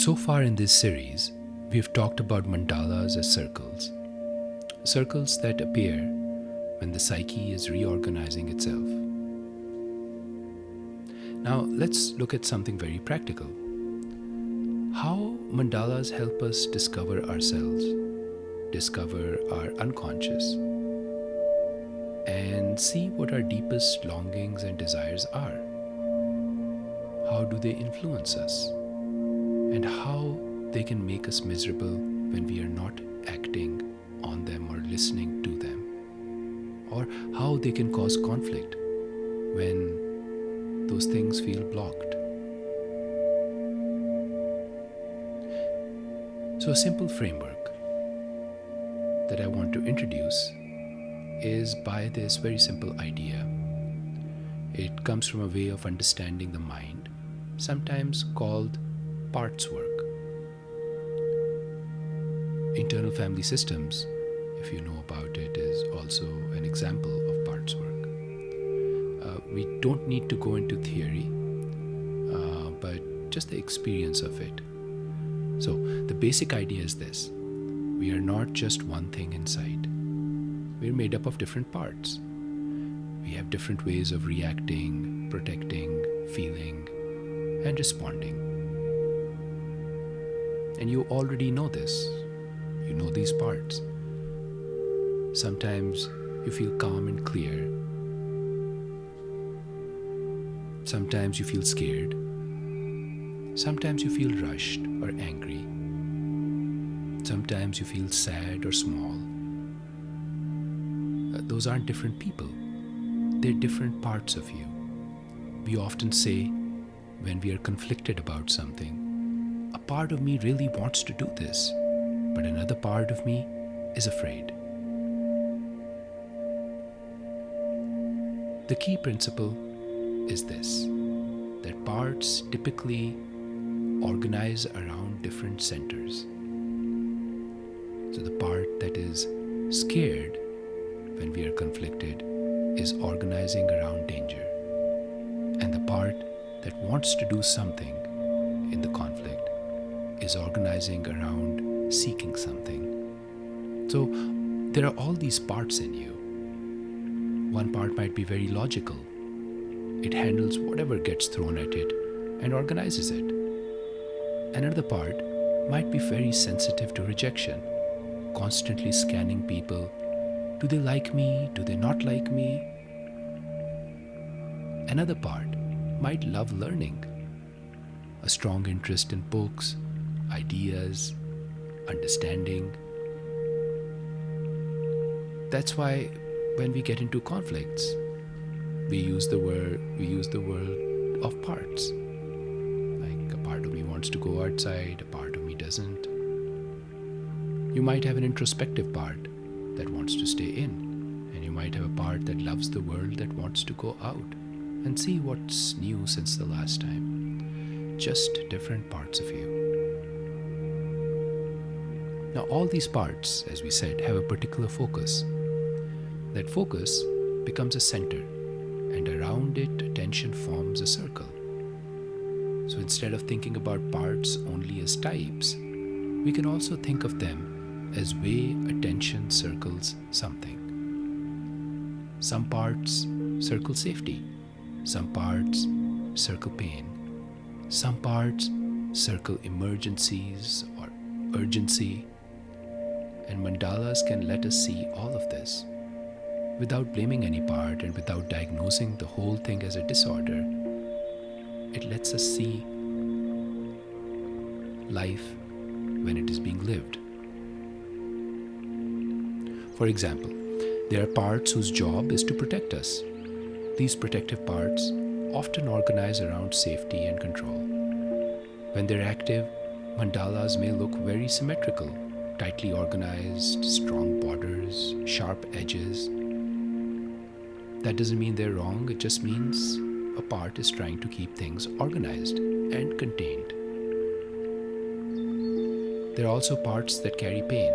So far in this series, we've talked about mandalas as circles that appear when the psyche is reorganizing itself. Now, let's look at something very practical. How mandalas help us discover ourselves, discover our unconscious, and see what our deepest longings and desires are. How do they influence us? And how they can make us miserable when we are not acting on them or listening to them. Or how they can cause conflict when those things feel blocked. So a simple framework that I want to introduce is by this very simple idea. It comes from a way of understanding the mind, sometimes called parts work. Internal family systems, if you know about it, is also an example of parts work. We don't need to go into theory, but just the experience of it. So the basic idea is this: we are not just one thing inside. We're made up of different parts. We have different ways of reacting, protecting, feeling, and responding. And you already know this. You know these parts. Sometimes you feel calm and clear. Sometimes you feel scared. Sometimes you feel rushed or angry. Sometimes you feel sad or small. Those aren't different people. They're different parts of you. We often say, when we are conflicted about something, a part of me really wants to do this, but another part of me is afraid. The key principle is this: that parts typically organize around different centers. So the part that is scared when we are conflicted is organizing around danger. And the part that wants to do something in the conflict is organizing around seeking something. So there are all these parts in you. One part might be very logical. It handles whatever gets thrown at it and organizes it. Another part might be very sensitive to rejection, constantly scanning people. Do they like me? Do they not like me? Another part might love learning, a strong interest in books, ideas, understanding. That's why when we get into conflicts, we use the word of parts. Like, a part of me wants to go outside, a part of me doesn't. You might have an introspective part that wants to stay in, and you might have a part that loves the world that wants to go out and see what's new since the last time. Just different parts of you. Now, all these parts, as we said, have a particular focus. That focus becomes a center, and around it, attention forms a circle. So instead of thinking about parts only as types, we can also think of them as way attention circles something. Some parts circle safety. Some parts circle pain. Some parts circle emergencies or urgency. And mandalas can let us see all of this without blaming any part and without diagnosing the whole thing as a disorder. It lets us see life when it is being lived. For example, there are parts whose job is to protect us. These protective parts often organize around safety and control. When they're active, mandalas may look very symmetrical, tightly organized, strong borders, sharp edges. That doesn't mean they're wrong, it just means a part is trying to keep things organized and contained. There are also parts that carry pain,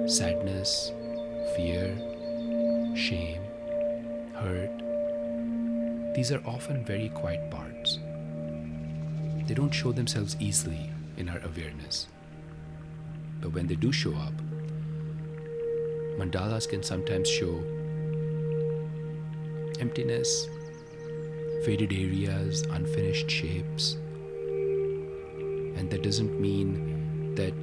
sadness, fear, shame, hurt. These are often very quiet parts. They don't show themselves easily in our awareness. But when they do show up, mandalas can sometimes show emptiness, faded areas, unfinished shapes. And that doesn't mean that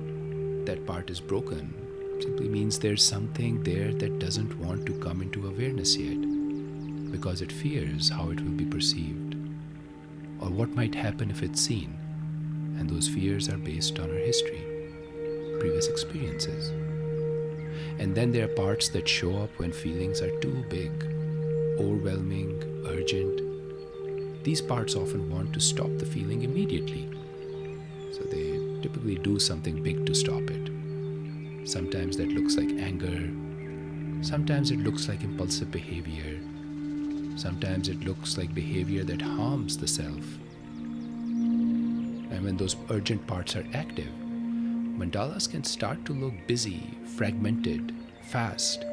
that part is broken. It simply means there's something there that doesn't want to come into awareness yet, because it fears how it will be perceived, or what might happen if it's seen. And those fears are based on our history, previous experiences. And then there are parts that show up when feelings are too big, overwhelming, urgent. These parts often want to stop the feeling immediately. So they typically do something big to stop it. Sometimes that looks like anger. Sometimes it looks like impulsive behavior. Sometimes it looks like behavior that harms the self. And when those urgent parts are active, mandalas can start to look busy, fragmented, fast,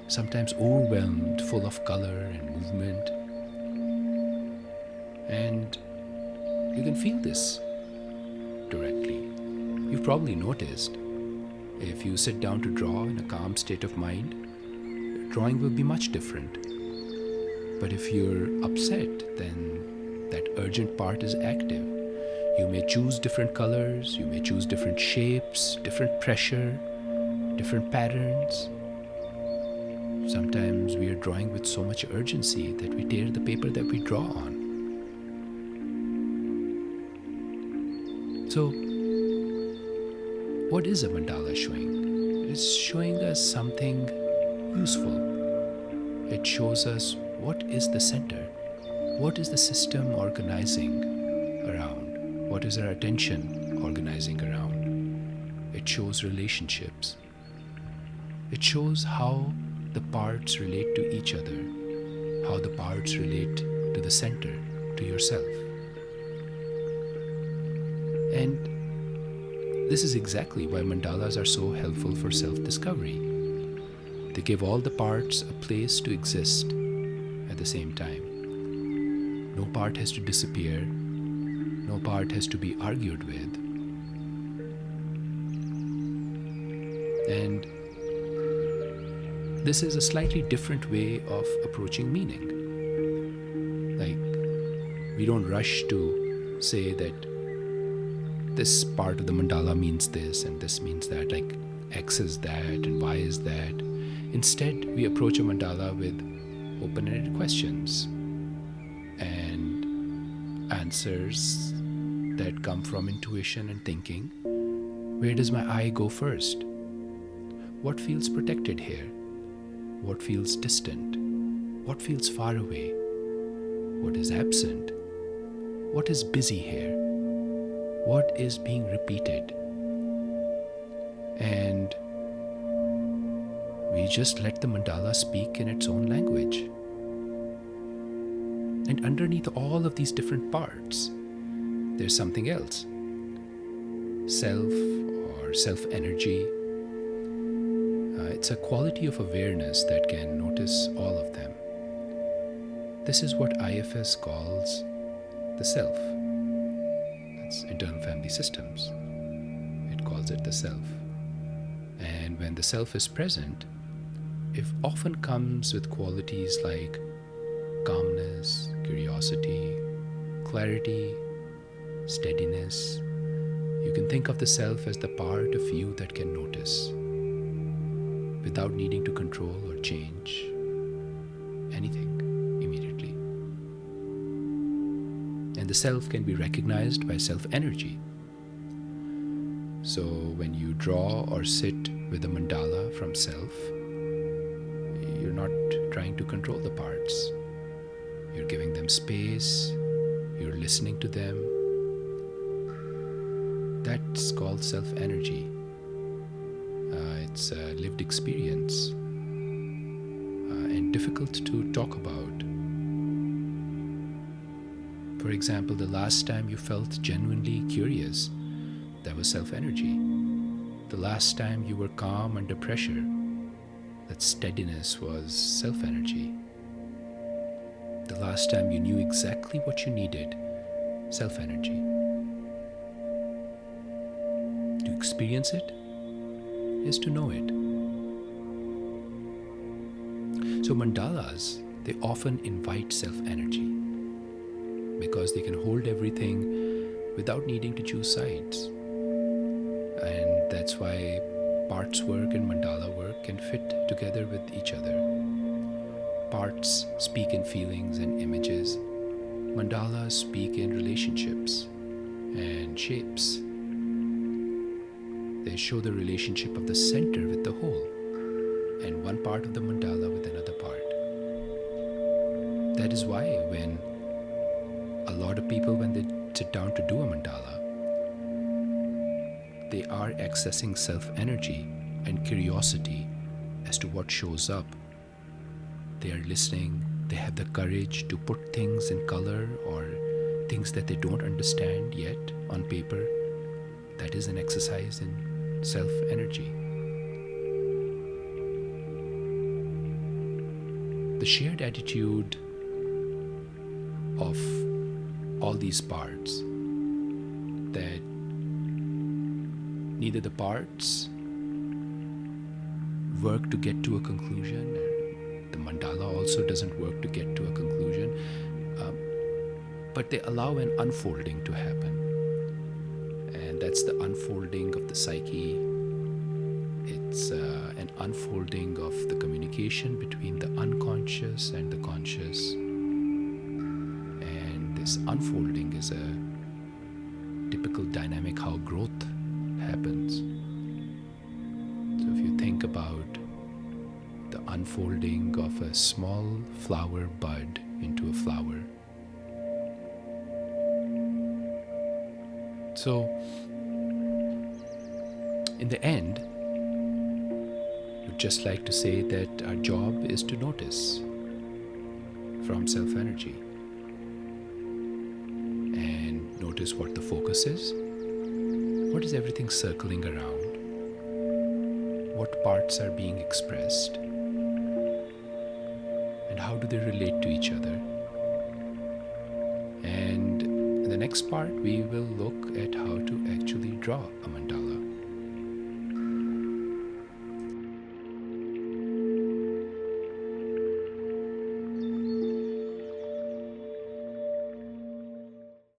sometimes overwhelmed, full of color and movement. And you can feel this directly. You've probably noticed, if you sit down to draw in a calm state of mind, your drawing will be much different. But if you're upset, then that urgent part is active. You may choose different colors, you may choose different shapes, different pressure, different patterns. Sometimes we are drawing with so much urgency that we tear the paper that we draw on. So, what is a mandala showing? It is showing us something useful. It shows us what is the center, what is the system organizing around, what is our attention organizing around. It shows relationships. It shows how the parts relate to each other, how the parts relate to the center, to yourself. And this is exactly why mandalas are so helpful for self-discovery. They give all the parts a place to exist at the same time. No part has to disappear. No part has to be argued with. And this is a slightly different way of approaching meaning. Like, we don't rush to say that this part of the mandala means this and this means that, like X is that and Y is that. Instead, we approach a mandala with open-ended questions and answers that come from intuition and thinking. Where does my eye go first? What feels protected here? What feels distant? What feels far away? What is absent? What is busy here? What is being repeated? And we just let the mandala speak in its own language. And underneath all of these different parts, there's something else. Self or self-energy. It's a quality of awareness that can notice all of them. This is what IFS calls the self. That's internal family systems. It calls it the self. And when the self is present, it often comes with qualities like calmness, curiosity, clarity, steadiness. You can think of the self as the part of you that can notice without needing to control or change anything immediately. And the self can be recognized by self-energy. So when you draw or sit with a mandala from self, you're not trying to control the parts. You're giving them space, you're listening to them. That's called self-energy. It's a lived experience and difficult to talk about. For example, the last time you felt genuinely curious, that was self-energy. The last time you were calm under pressure, that steadiness was self-energy. The last time you knew exactly what you needed, self-energy. to experience it is to know it. So mandalas, they often invite self-energy because they can hold everything without needing to choose sides. And that's why parts work and mandala work can fit together with each other. Parts speak in feelings and images. Mandalas speak in relationships and shapes. They show the relationship of the center with the whole, and one part of the mandala with another part. That is why when a lot of people, when they sit down to do a mandala, they are accessing self-energy and curiosity as to what shows up. They are listening, they have the courage to put things in color or things that they don't understand yet on paper. That is an exercise in self-energy. The shared attitude of all these parts, that neither the parts work to get to a conclusion, and the mandala also doesn't work to get to a conclusion, but they allow an unfolding to happen. And that's the unfolding of the psyche. It's an unfolding of the communication between the unconscious and the conscious. And this unfolding is a typical dynamic how growth happens. So if you think about the unfolding of a small flower bud into a flower. So in the end, I would just like to say that our job is to notice from self-energy and notice what the focus is. What is everything circling around? What parts are being expressed? And how do they relate to each other? And in the next part, we will look at how to actually draw.